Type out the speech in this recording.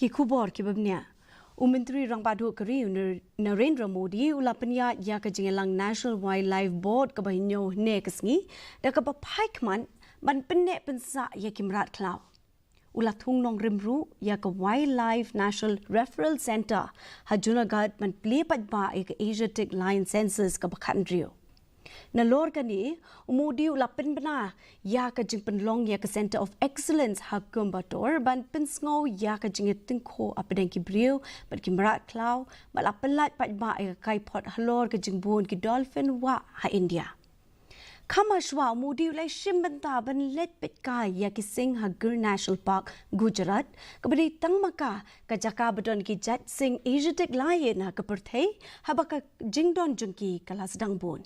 ki khubor ki babnya Menteri Rang Padu Kari Narendra Modi ula Pyniaid ya ka Jingialang National Wildlife Board ka Hynniew ne kasngi da ka pa paikman ban penne pensa ya kimrat klaw ula thung nong rimru ya ka Wildlife National Referral Center hajunagat man ple padba ek Asiatic Lion Census ka bakhandrio na lor kani Modi ula penbana ya ka jingpenlong ya ka Center of Excellence hakum bator ban pensngau ya ka jingetingko apedeng ki brio ban ki marat klaw bala pelat padba e kai pot halor ka jingbon ki dolphin wa ha India Kama shwa Modi ulai shimbanta ban let petkai ya ki Singh Hagur National Park Gujarat kabadi tangmaka ka jaka badon ki Jat Singh Asiatic Lion ha ka perthei habaka jingdon jungki kalas dangbon